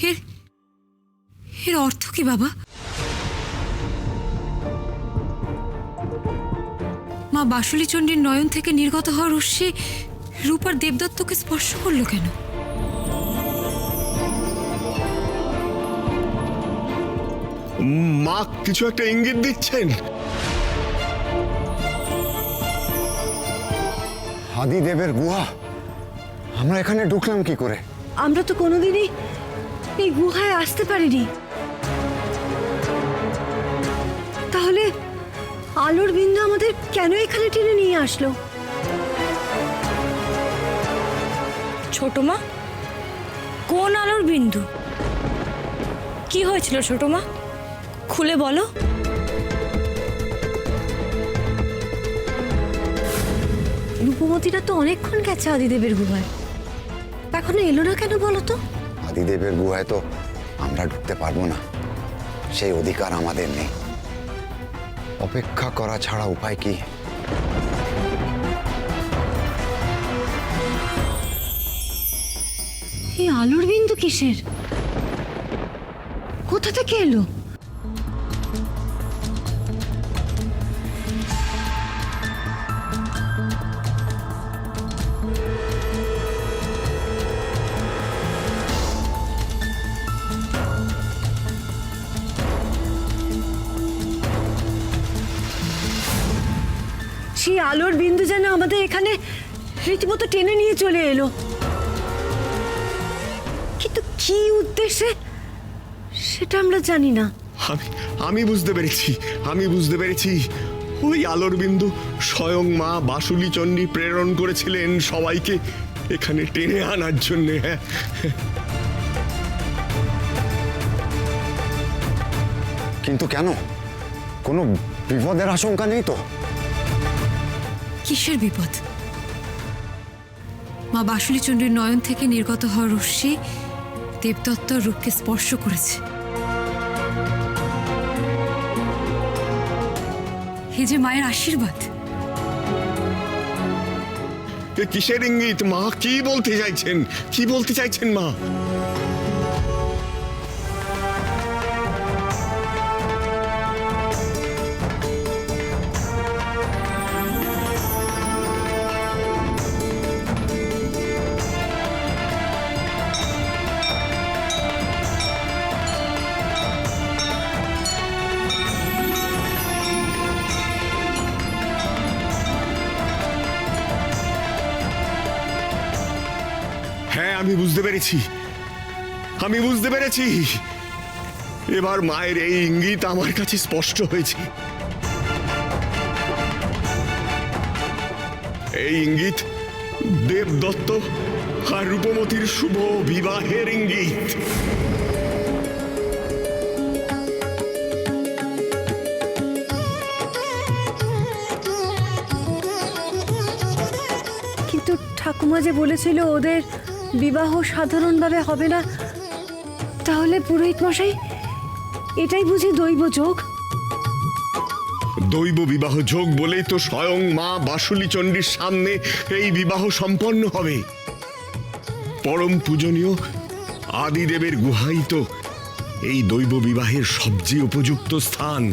এর এর অর্থ কি বাবা? মা বাসুলী চণ্ডীর নয়ন থেকে নির্গত হওয়া রশ্মি রূপার দেবদত্তকে স্পর্শ করলো কেন? মা কিছু একটা ইঙ্গিত দিচ্ছেন। আদিদেবের গুহা, আমরা এখানে ঢুকলাম কি করে? আমরা তো কোনোদিনই এই গুহায় আসতে পারিনি। তাহলে আলোর বিন্দু আমাদের কেন এখানে টেনে নিয়ে আসলো? ছোট মা, কোন আলোর বিন্দু? কি হয়েছিল ছোট মা, খুলে বলো। রূপমতীরা তো অনেকক্ষণ গেছে আদিদেবের গুহায়, এখনো এলো না কেন বলো তো? আদিদেবের গুহায় তো আমরা ঢুকতে পারবো না, সেই অধিকার আমাদের নেই। অপেক্ষা করা ছাড়া উপায় কি? এই আলোর বিন্দু কিসের? কোথা থেকে এলো? সেই আলোর বিন্দু যেন আমাদের এখানে রীতিমতো টেনে নিয়ে চলে এলো, কিন্তু কি উদ্দেশ্যে সেটা আমরা জানি না। আমি বুঝতে পেরেছি। ওই আলোর বিন্দু স্বয়ং মা বাসুলী চণ্ডী প্রেরণ করেছিলেন সবাইকে এখানে টেনে আনার জন্য। কিন্তু কেন? কোনো বিপদের আশঙ্কা নেই তো? কিসের বিপদ? মা বাসুলী চণ্ডীর নয়ন থেকে নির্গত হওয়া রশ্মি দেবদত্ত রূপকে স্পর্শ করেছে। এ যে মায়ের আশীর্বাদ। কিসের ইঙ্গিত মা? কি বলতে চাইছেন মা? হ্যাঁ, আমি বুঝতে পেরেছি। এবার মায়ের এই ইঙ্গিত আমার কাছে স্পষ্ট হয়েছে। এই ইঙ্গিত দেবদত্ত আর রূপমতীর শুভ বিবাহের ইঙ্গিত। কিন্তু ঠাকুমা যে বলেছিল ওদের বিবাহ সাধারণভাবে হবে না, তাহলে পুরোহিত মশাই এটাই বুঝি দৈব যোগ? দৈব বিবাহ যোগ বলেই তো স্বয়ং মা বাসুলী চণ্ডীর সামনে এই বিবাহ সম্পন্ন হবে। পরম পূজনীয় আদিদেবের গুহাই তো এই দৈব বিবাহের সবচেয়ে উপযুক্ত স্থান।